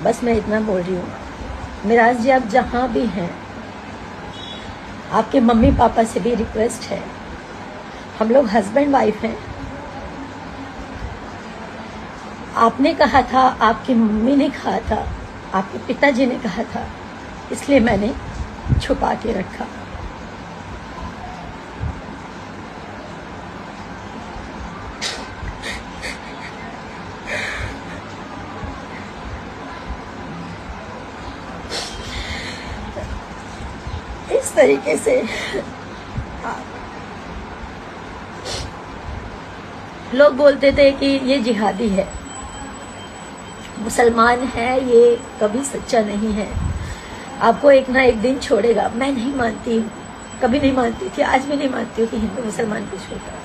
बस मैं इतना बोल रही हूँ, मिराज जी आप जहाँ भी हैं, आपके मम्मी पापा से भी रिक्वेस्ट है, हम लोग हस्बैंड वाइफ हैं। आपने कहा था, आपकी मम्मी ने कहा था, आपके पिताजी ने कहा था, इसलिए मैंने छुपा के रखा। इस तरीके से लोग बोलते थे कि ये जिहादी है, मुसलमान है, ये कभी सच्चा नहीं है, आपको एक ना एक दिन छोड़ेगा। मैं नहीं मानती हूँ, कभी नहीं मानती थी, आज भी नहीं मानती हूँ कि हिंदू मुसलमान को छोड़ता है।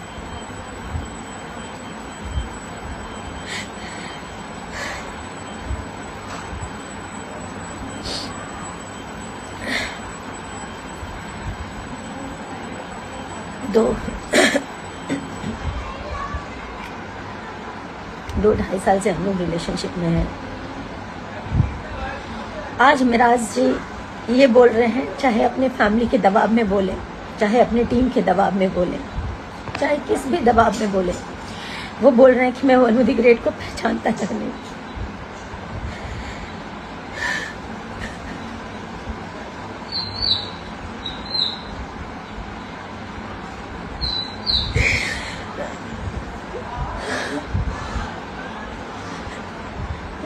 दो ढाई साल से हम लोग रिलेशनशिप में हैं। आज मिराज जी ये बोल रहे हैं, चाहे अपने फैमिली के दबाव में बोले, चाहे अपनी टीम के दबाव में बोले, चाहे किस भी दबाव में बोले, वो बोल रहे हैं कि मैं वनु द ग्रेट को पहचानता तक नहीं।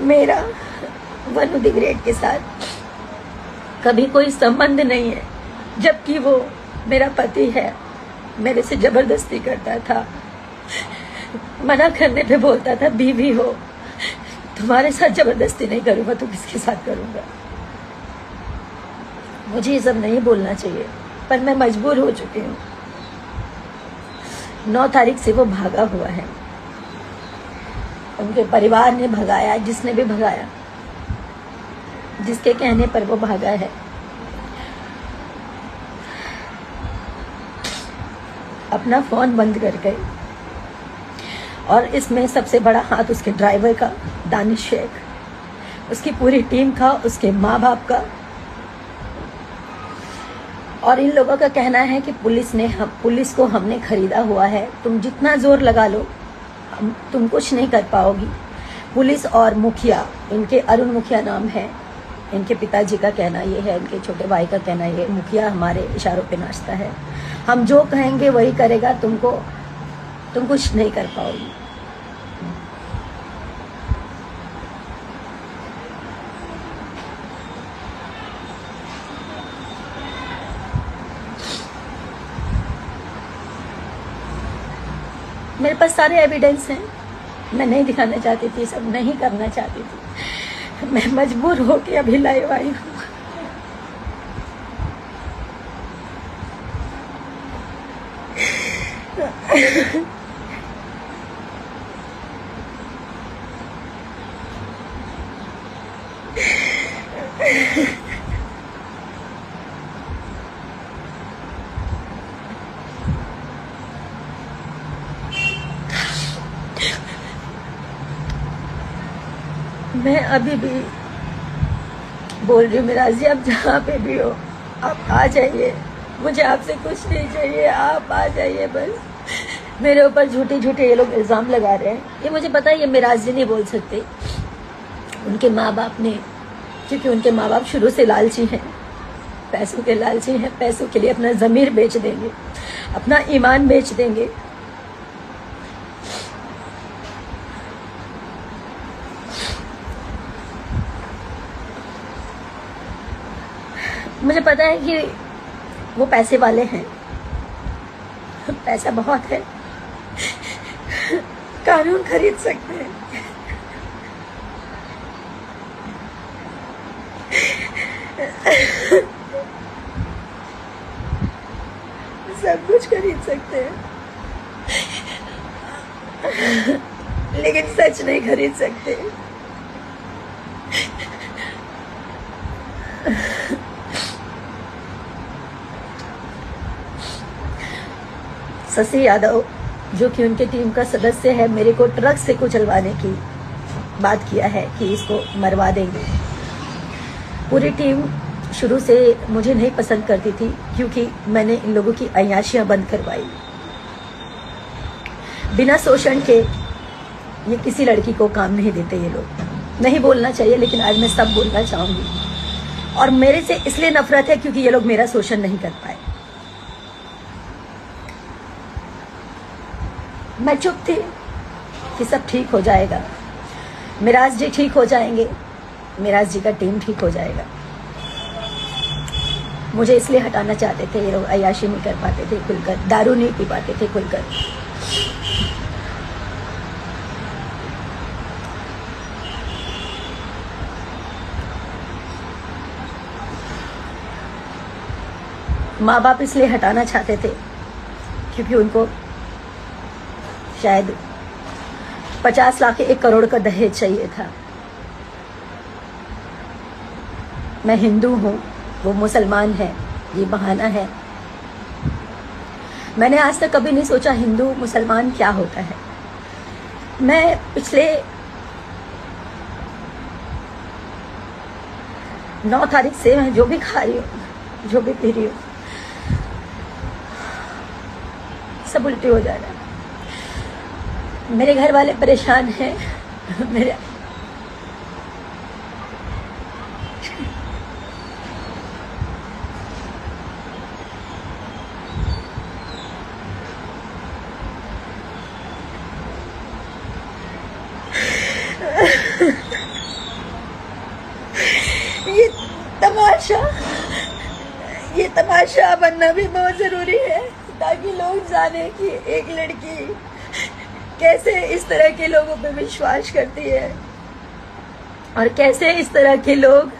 मेरा वनु द ग्रेट के साथ कभी कोई संबंध नहीं है, जबकि वो मेरा पति है। मेरे से जबरदस्ती करता था, मना करने पे बोलता था बीवी हो, तुम्हारे साथ जबरदस्ती नहीं करूंगा तो किसके साथ करूंगा। मुझे ये सब नहीं बोलना चाहिए, पर मैं मजबूर हो चुकी हूँ। 9 तारीख से वो भागा हुआ है, उनके परिवार ने भगाया, जिसने भी भगाया, जिसके कहने पर वो भागा है। अपना फोन बंद कर गए, और इसमें सबसे बड़ा हाथ उसके ड्राइवर का, दानिश शेख, उसकी पूरी टीम का, उसके माँ बाप का। और इन लोगों का कहना है कि पुलिस को हमने खरीदा हुआ है, तुम जितना जोर लगा लो तुम कुछ नहीं कर पाओगी। पुलिस और मुखिया, इनके अरुण मुखिया नाम है, इनके पिताजी का कहना ये है, इनके छोटे भाई का कहना ये, मुखिया हमारे इशारों पे नाचता है, हम जो कहेंगे वही करेगा, तुम कुछ नहीं कर पाओगी। मेरे पास सारे एविडेंस हैं, मैं नहीं दिखाना चाहती थी, सब नहीं करना चाहती थी, मैं मजबूर होके अभी लाइव आई हूँ। मैं अभी भी बोल रही हूँ, मिराज जी आप जहाँ पे भी हो, आप आ जाइए, मुझे आपसे कुछ नहीं चाहिए, आप आ जाइए बस। मेरे ऊपर झूठे झूठे ये लोग इल्ज़ाम लगा रहे हैं, ये मुझे पता है, ये मिराज जी नहीं बोल सकते, उनके माँ बाप ने, क्योंकि उनके माँ बाप शुरू से लालची हैं, पैसों के लालची हैं, पैसों के लिए अपना ज़मीर बेच देंगे, अपना ईमान बेच देंगे। मुझे पता है कि वो पैसे वाले हैं, पैसा बहुत है, कानून खरीद सकते हैं, सब कुछ खरीद सकते हैं, लेकिन सच नहीं खरीद सकते। शशि यादव, जो कि उनके टीम का सदस्य है, मेरे को ट्रक से कुचलवाने की बात किया है कि इसको मरवा देंगे। पूरी टीम शुरू से मुझे नहीं पसंद करती थी क्योंकि मैंने इन लोगों की अय्याशियां बंद करवाई। बिना शोषण के ये किसी लड़की को काम नहीं देते। ये लोग नहीं बोलना चाहिए, लेकिन आज मैं सब बोलना चाहूंगी। और मेरे से इसलिए नफरत है क्योंकि ये लोग मेरा शोषण नहीं कर पाए। मैं चुप थी कि सब ठीक हो जाएगा, मिराज जी ठीक हो जाएंगे, मिराज जी का टीम ठीक हो जाएगा। मुझे इसलिए हटाना चाहते थे। ये लोग अय्याशी नहीं कर पाते थे खुलकर, दारू नहीं पी पाते थे खुलकर। माँ बाप इसलिए हटाना चाहते थे क्योंकि उनको शायद 50 लाख 1 करोड़ का दहेज चाहिए था। मैं हिंदू हूँ, वो मुसलमान है, ये बहाना है। मैंने आज तक कभी नहीं सोचा हिंदू मुसलमान क्या होता है। मैं पिछले 9 तारीख से मैं जो भी खा रही हूँ, जो भी पी रही हूँ, सब उल्टी हो जा रहा है। मेरे घर वाले परेशान हैं। मेरे ये तमाशा बनना भी बहुत जरूरी है ताकि लोग जाने कि एक लड़की कैसे इस तरह के लोगों पे विश्वास करती है और कैसे इस तरह के लोग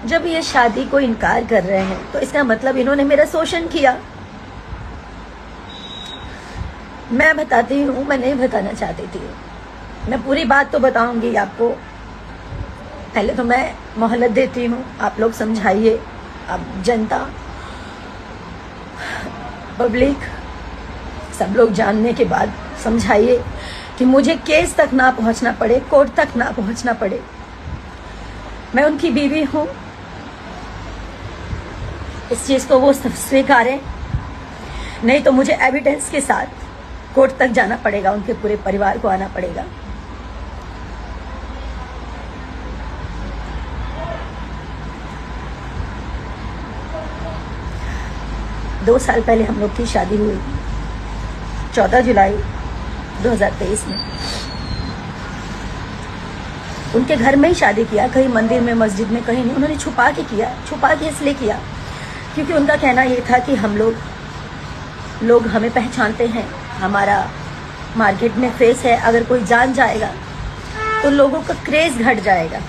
जब ये शादी को इनकार कर रहे हैं तो इसका मतलब इन्होंने मेरा शोषण किया। मैं बताती हूँ, मैं नहीं बताना चाहती थी। मैं पूरी बात तो बताऊंगी आपको। पहले तो मैं मोहलत देती हूँ, आप लोग समझाइए। आप जनता, पब्लिक, सब लोग जानने के बाद समझाइए कि मुझे केस तक ना पहुंचना पड़े, कोर्ट तक ना पहुंचना पड़े। मैं उनकी बीवी हूँ, इस चीज को वो स्वीकारें, नहीं तो मुझे एविडेंस के साथ कोर्ट तक जाना पड़ेगा, उनके पूरे परिवार को आना पड़ेगा। दो साल पहले हम लोग की शादी हुई, 14 जुलाई 2023 में। उनके घर में ही शादी किया, कहीं मंदिर में, मस्जिद में, कहीं नहीं। उन्होंने छुपा के किया। छुपा के इसलिए किया क्योंकि उनका कहना ये था कि हम लोग हमें पहचानते हैं, हमारा मार्केट में फेस है, अगर कोई जान जाएगा तो लोगों का क्रेज घट जाएगा।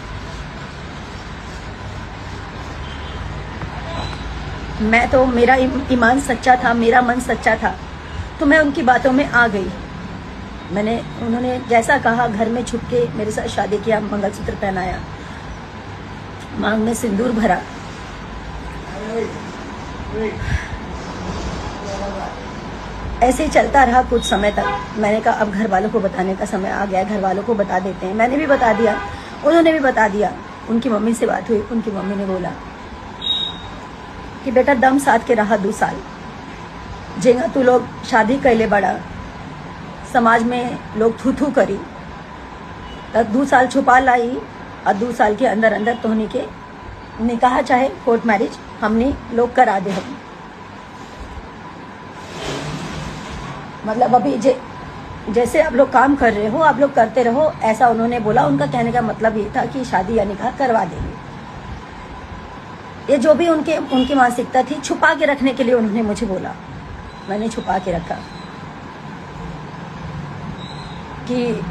मैं तो, मेरा ईमान सच्चा था, मेरा मन सच्चा था, तो मैं उनकी बातों में आ गई। उन्होंने जैसा कहा, घर में छुप के मेरे साथ शादी किया, मंगलसूत्र पहनाया, मांग में सिंदूर भरा। ऐसे ही चलता रहा कुछ समय तक। मैंने कहा अब घर वालों को बताने का समय आ गया, घर वालों को बता देते हैं। मैंने भी बता दिया, उन्होंने भी बता दिया। उनकी मम्मी से बात हुई, उनकी मम्मी ने बोला कि बेटा दम साथ के रहा 2 साल, जेगा तू लोग शादी कैले बड़ा, समाज में लोग थू थू करी, तब 2 साल छुपा लाई और 2 साल के अंदर अंदर तोहनी के निकाह चाहे कोर्ट मैरिज हमने लोग करा दे। हम मतलब अभी जैसे आप लोग काम कर रहे हो, आप लोग करते रहो, ऐसा उन्होंने बोला। उनका कहने का मतलब ये था कि शादी या निकाह करवा देंगे। ये जो भी उनकी मानसिकता थी, छुपा के रखने के लिए उन्होंने मुझे बोला। मैंने छुपा के रखा कि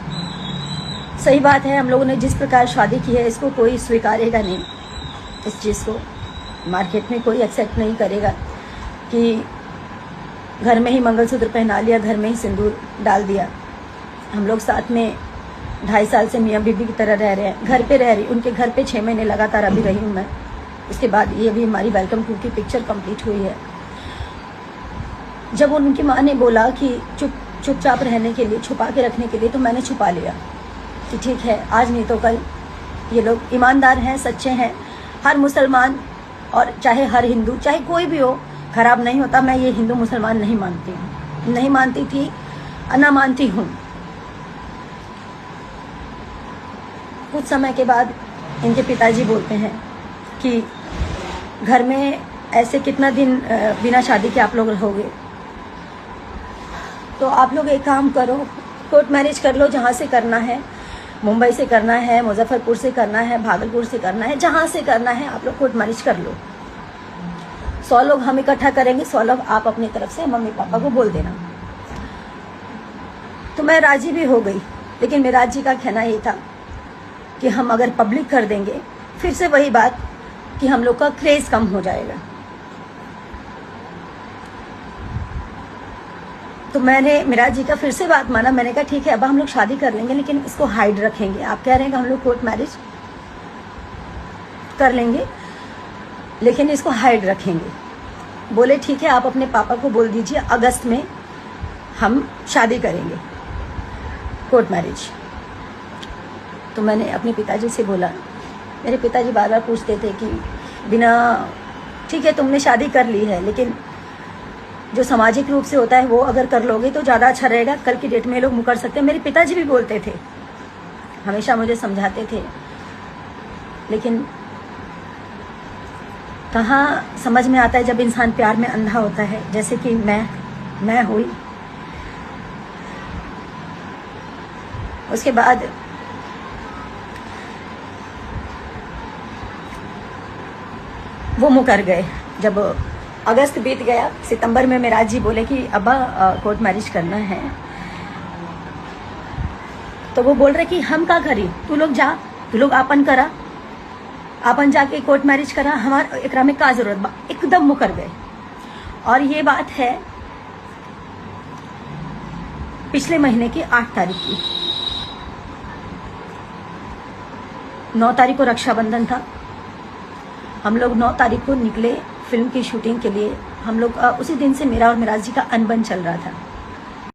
सही बात है, हम लोगों ने जिस प्रकार शादी की है इसको कोई स्वीकारेगा नहीं, इस चीज़ को मार्केट में कोई एक्सेप्ट नहीं करेगा कि घर में ही मंगलसूत्र पहना लिया, घर में ही सिंदूर डाल दिया। हम लोग साथ में 2.5 साल से मियाँ बीबी की तरह रह रहे हैं, घर पे रह रही। उनके घर पे 6 महीने लगातार अभी रही हूँ मैं। उसके बाद ये भी हमारी वेलकम की पिक्चर कंप्लीट हुई है। जब उनकी माँ ने बोला कि चुप चुपचाप रहने के लिए, छुपा के रखने के लिए, तो मैंने छुपा लिया कि ठीक है, आज नहीं तो कल ये लोग ईमानदार हैं, सच्चे हैं। हर मुसलमान और चाहे हर हिंदू, चाहे कोई भी हो, खराब नहीं होता। मैं ये हिंदू मुसलमान नहीं मानती हूँ, नहीं मानती थी, ना मानती हूँ। कुछ समय के बाद इनके पिताजी बोलते हैं कि घर में ऐसे कितना दिन बिना शादी के आप लोग रहोगे, तो आप लोग एक काम करो, कोर्ट मैरिज कर लो, जहाँ से करना है, मुंबई से करना है, मुजफ्फरपुर से करना है, भागलपुर से करना है, जहाँ से करना है आप लोग कोर्ट मैरिज कर लो। 100 लोग हम इकट्ठा करेंगे, 100 लोग आप अपनी तरफ से मम्मी पापा को बोल देना। तो मैं राजी भी हो गई, लेकिन मेरा जी का कहना ये था कि हम अगर पब्लिक कर देंगे, फिर से वही बात कि हम लोग का क्रेज कम हो जाएगा। तो मैंने मिराज जी का फिर से बात माना। मैंने कहा ठीक है, अब हम लोग शादी कर लेंगे, लेकिन इसको हाइड रखेंगे। आप कह रहे हैं कि हम लोग कोर्ट मैरिज कर लेंगे, लेकिन इसको हाइड रखेंगे। बोले ठीक है, आप अपने पापा को बोल दीजिए अगस्त में हम शादी करेंगे, कोर्ट मैरिज। तो मैंने अपने पिताजी से बोला। मेरे पिताजी बार बार पूछते थे कि बिना, ठीक है तुमने शादी कर ली है, लेकिन जो सामाजिक रूप से होता है वो अगर कर लोगे तो ज़्यादा अच्छा रहेगा, कल की डेट में लोग मुकर सकते हैं। मेरे पिताजी भी बोलते थे, हमेशा मुझे समझाते थे, लेकिन कहाँ समझ में आता है जब इंसान प्यार में अंधा होता है, जैसे कि मैं हुई। उसके बाद वो मुकर गए। जब अगस्त बीत गया, सितंबर में मेराज जी बोले कि अब्बा कोर्ट मैरिज करना है, तो वो बोल रहे कि हम का करी, तू लोग जा, तू लोग आपन करा, आपन जाके कोर्ट मैरिज करा, हमारा एकरा में का जरूरत बा। एकदम मुकर गए। और ये बात है पिछले महीने की 8 तारीख की। 9 तारीख को रक्षाबंधन था। हम लोग 9 तारीख को निकले फिल्म की शूटिंग के लिए। हम लोग उसी दिन से मेरा और मिराज जी का अनबन चल रहा था।